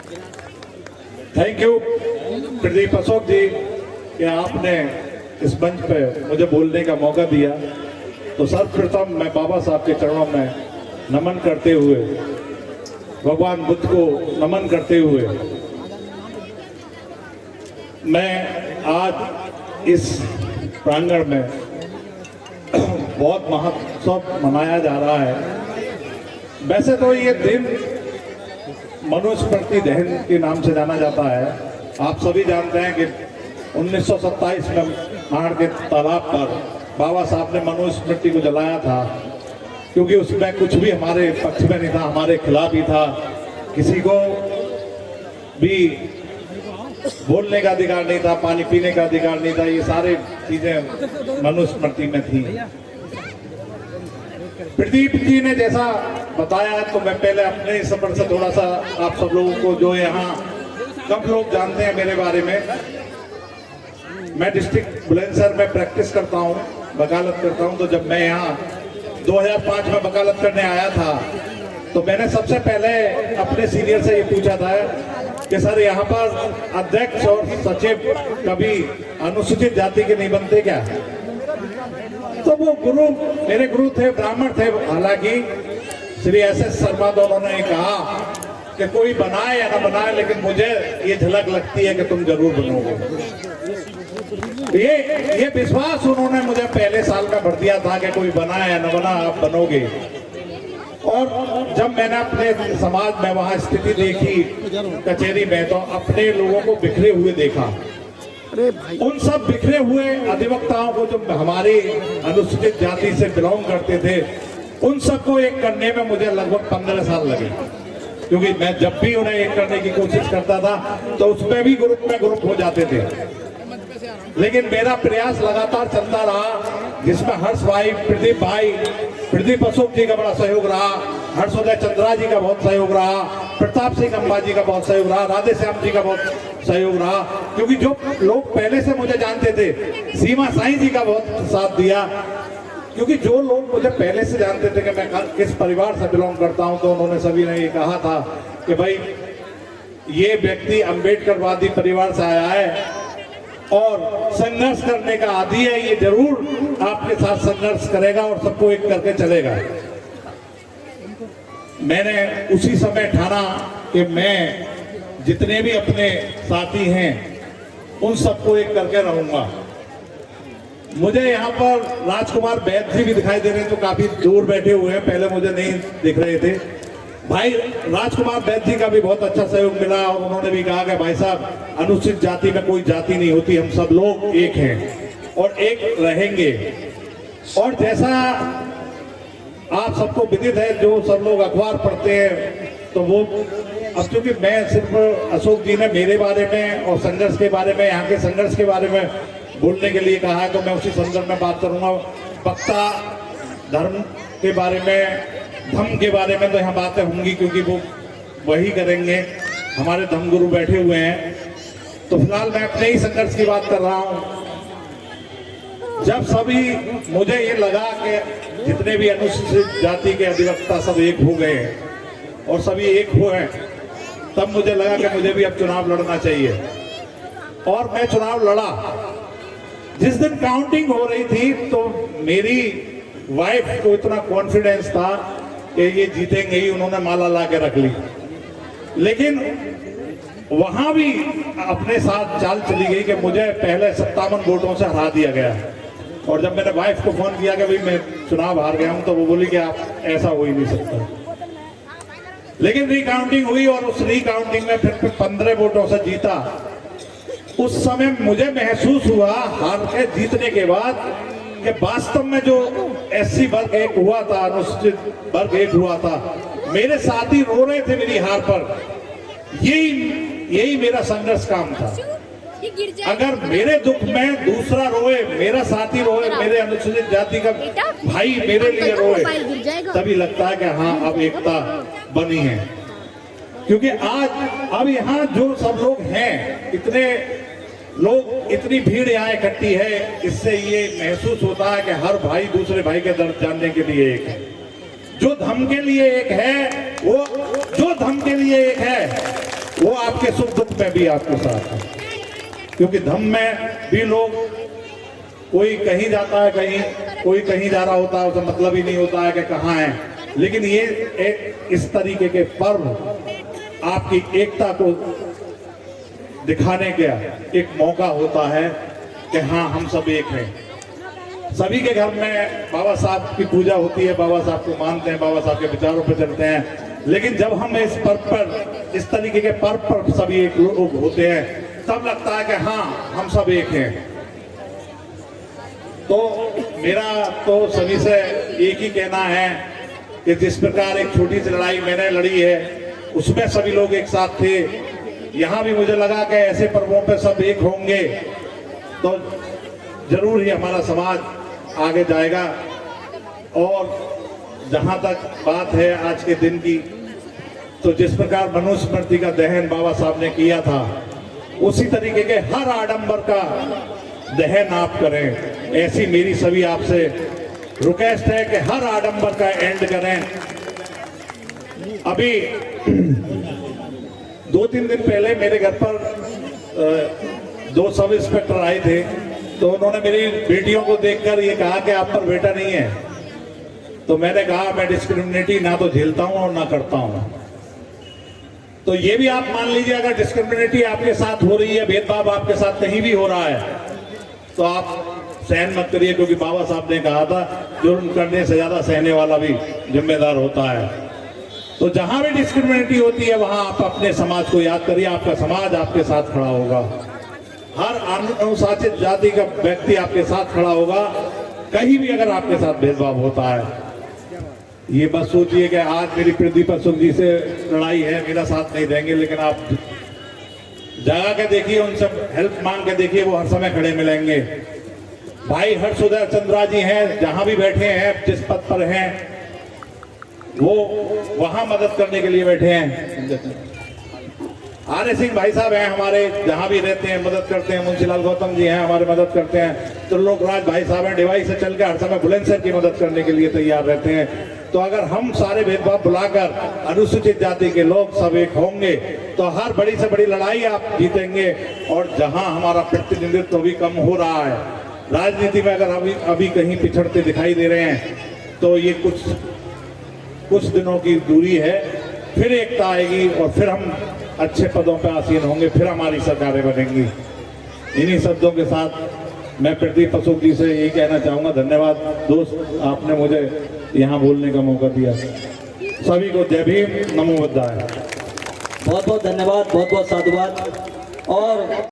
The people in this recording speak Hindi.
थैंक यू प्रदीप अशोक जी कि आपने इस मंच पे मुझे बोलने का मौका दिया। तो सर्वप्रथम मैं बाबा साहब के चरणों में नमन करते हुए, भगवान बुद्ध को नमन करते हुए, मैं आज इस प्रांगण में बहुत महोत्सव मनाया जा रहा है। वैसे तो ये दिन मनुस्मृति दहन के नाम से जाना जाता है। आप सभी जानते हैं कि 1927 में माड़ के तालाब पर बाबा साहब ने मनुस्मृति को जलाया था, क्योंकि उसमें कुछ भी हमारे पक्ष में नहीं था, हमारे खिलाफ ही था। किसी को भी बोलने का अधिकार नहीं था, पानी पीने का अधिकार नहीं था, ये सारी चीजें मनुस्मृति में थी। प्रदीप जी ने जैसा बताया, तो मैं पहले अपने सफर से थोड़ा सा आप सब लोगों को, जो यहाँ कम लोग जानते हैं मेरे बारे में, मैं डिस्ट्रिक्ट बुलंदशहर में प्रैक्टिस करता हूँ, वकालत करता हूँ। तो जब मैं यहाँ 2005 में वकालत करने आया था, तो मैंने सबसे पहले अपने सीनियर से ये पूछा था कि सर यहाँ पर अध्यक्ष और सचिव कभी अनुसूचित जाति के नहीं बनते क्या? तो वो गुरु, मेरे गुरु थे, ब्राह्मण थे हालांकि, श्री एस.एस. शर्मा, तो उन्होंने कहा कि कोई बनाए या ना बनाए, लेकिन मुझे ये झलक लगती है कि तुम जरूर बनोगे। ये विश्वास उन्होंने मुझे पहले साल में भर दिया था कि कोई बना या न बना, आप बनोगे। और जब मैंने अपने समाज में वहां स्थिति देखी कचहरी में, तो अपने लोगों को बिखरे हुए देखा। उन सब बिखरे हुए अधिवक्ताओं को, जो हमारी अनुसूचित जाति से बिलोंग करते थे, उन सबको एक करने में मुझे लगभग 15 साल लगे, क्योंकि मैं जब भी उन्हें एक करने की कोशिश करता था तो उसमें भी ग्रुप हो जाते थे। लेकिन मेरा प्रयास लगातार चलता रहा, जिसमें हर्ष भाई, प्रदीप अशोक जी का बड़ा सहयोग रहा, हर्षोदय चंद्रा जी का बहुत सहयोग रहा, प्रताप सिंह अम्बा जी का बहुत सहयोग रहा, राधे श्याम जी का बहुत सहयोग रहा, क्योंकि जो लोग पहले से मुझे जानते थे, सीमा साईं जी का बहुत साथ दिया, क्योंकि जो लोग मुझे पहले से जानते थे कि मैं किस परिवार से बिलोंग करता हूं, तो उन्होंने सभी ने ये कहा था कि भाई ये व्यक्ति अम्बेडकरवादी परिवार से आया है और संघर्ष करने का आदी है, ये जरूर आपके साथ संघर्ष करेगा और सबको एक करके चलेगा। मैंने उसी समय ठाना कि मैं जितने भी अपने साथी हैं उन सबको एक करके रहूंगा। मुझे यहाँ पर राजकुमार बैद जी भी दिखाई दे रहे हैं, जो काफी दूर बैठे हुए हैं, पहले मुझे नहीं दिख रहे थे। भाई राजकुमार बैद जी का भी बहुत अच्छा सहयोग मिला, और उन्होंने भी कहा कि भाई साहब, अनुसूचित जाति में कोई जाति नहीं होती, हम सब लोग एक हैं और एक रहेंगे। और जैसा आप सबको विदित है, जो सब लोग अखबार पढ़ते हैं, तो वो अब चूंकि मैं सिर्फ अशोक जी ने मेरे बारे में और संघर्ष के बारे में, यहाँ के संघर्ष के बारे में बोलने के लिए कहा है, तो मैं उसी संदर्भ में बात करूंगा। वक्ता धर्म के बारे में, धम्म के बारे में तो यहाँ बातें होंगी, क्योंकि वो वही करेंगे, हमारे धम्मगुरु बैठे हुए हैं। तो फिलहाल मैं अपने ही संघर्ष की बात कर रहा हूँ। जब सभी, मुझे ये लगा कि जितने भी अनुसूचित जाति के अधिवक्ता सब एक हो गए और सभी एक हुए हैं, तब मुझे लगा कि मुझे भी अब चुनाव लड़ना चाहिए। और मैं चुनाव लड़ा। जिस दिन काउंटिंग हो रही थी, तो मेरी वाइफ को इतना कॉन्फिडेंस था कि ये जीतेंगे ही, उन्होंने माला ला के रख ली। लेकिन वहां भी अपने साथ चाल चली गई कि मुझे पहले 57 वोटों से हरा दिया गया। और जब मैंने वाइफ को फोन किया कि भाई मैं चुनाव हार गया हूं, तो वो बोली कि आप, ऐसा हो ही नहीं सकता। लेकिन रिकाउंटिंग हुई और उस रिकाउंटिंग में फिर 15 वोटों से जीता। उस समय मुझे महसूस हुआ हार के जीतने के बाद कि वास्तव में जो एससी वर्ग एक हुआ था, अनुसूचित वर्ग एक हुआ था, मेरे साथी रो रहे थे मेरी हार पर। यही मेरा संघर्ष काम था। अगर मेरे दुख में दूसरा रोए, मेरा साथी रोए, मेरे अनुसूचित जाति का भाई मेरे लिए रोए, तभी लगता है कि हाँ, अब एकता बनी है। क्योंकि अब यहाँ जो सब लोग हैं, इतने लोग, इतनी भीड़ यहाँ इकट्ठी है, इससे ये महसूस होता है कि हर भाई दूसरे भाई के दर्द जानने के लिए एक है। जो धर्म के लिए एक है, वो जो धर्म के लिए एक है, वो आपके सुख दुख में भी आपके साथ है। क्योंकि धम्म में भी लोग, कोई कहीं जाता है, कहीं कोई कहीं जा रहा होता है, उसे मतलब ही नहीं होता है कि कहाँ है। लेकिन ये एक इस तरीके के पर्व आपकी एकता को दिखाने का एक मौका होता है कि हाँ, हम सब एक हैं। सभी के घर में बाबा साहब की पूजा होती है, बाबा साहब को मानते हैं, बाबा साहब के विचारों पर चलते हैं। लेकिन जब हम इस पर्व पर, इस तरीके के पर्व पर सभी एक लोग होते हैं, तब लगता है कि हाँ, हम सब एक हैं। तो मेरा तो सभी से एक ही कहना है कि जिस प्रकार एक छोटी सी लड़ाई मैंने लड़ी है, उसमें सभी लोग एक साथ थे। यहाँ भी मुझे लगा कि ऐसे पर्वों पे सब एक होंगे तो जरूर ही हमारा समाज आगे जाएगा। और जहाँ तक बात है आज के दिन की, तो जिस प्रकार मनुस्मृति का दहन बाबा साहब ने किया था, उसी तरीके के हर आडंबर का दहन आप करें। ऐसी मेरी सभी आपसे रिक्वेस्ट है कि हर आडंबर का एंड करें। अभी 2-3 दिन पहले मेरे घर पर 2 सब इंस्पेक्टर आए थे, तो उन्होंने मेरी बेटियों को देखकर ये कहा कि आप पर बेटा नहीं है। तो मैंने कहा मैं डिस्क्रिमिनेटी ना तो झेलता हूं और ना करता हूं। तो ये भी आप मान लीजिए, अगर डिस्क्रिमिनेटी आपके साथ हो रही है, भेदभाव आपके साथ कहीं भी हो रहा है, तो आप सहन मत करिए। क्योंकि बाबा साहब ने कहा था, जुर्म करने से ज्यादा सहने वाला भी जिम्मेदार होता है। तो जहां भी डिस्क्रिमिनेटी होती है, वहां आप अपने समाज को याद करिए, आपका समाज आपके साथ खड़ा होगा। हर अनुशासित जाति का व्यक्ति आपके साथ खड़ा होगा, कहीं भी अगर आपके साथ भेदभाव होता है। ये बस सोचिए कि आज मेरी प्रदीप अशोक जी से लड़ाई है, मेरा साथ नहीं देंगे, लेकिन आप जगा के देखिए, उनसे हेल्प मांग के देखिए, वो हर समय खड़े मिलेंगे। भाई हर्षोदय चंद्रा जी हैं, जहां भी बैठे हैं, जिस पद पर हैं, वो वहां मदद करने के लिए बैठे हैं। आर्य सिंह भाई साहब हैं हमारे, जहां भी रहते हैं मदद करते हैं। मुंशीलाल गौतम जी हैं हमारे, मदद करते हैं। त्रिलोकराज भाई साहब हैं, डिवाई से चल के हर समय बुलंदशहर की मदद करने के लिए तैयार रहते हैं। तो अगर हम सारे भेदभाव बुलाकर अनुसूचित जाति के लोग सब एक होंगे, तो हर बड़ी से बड़ी लड़ाई आप जीतेंगे। और जहां हमारा प्रतिनिधित्व भी कम हो रहा है राजनीति में, अगर अभी कहीं पिछड़ते दिखाई दे रहे हैं, तो ये कुछ दिनों की दूरी है, फिर एकता आएगी और फिर हम अच्छे पदों पर आसीन होंगे, फिर हमारी सरकारें बनेंगी। इन्हीं शब्दों के साथ मैं प्रदीप अशोक जी से यही कहना चाहूंगा, धन्यवाद दोस्त, आपने मुझे यहाँ बोलने का मौका दिया। सभी को जय भीम, नमो बुद्धाय। बहुत बहुत धन्यवाद, बहुत बहुत साधुवाद। और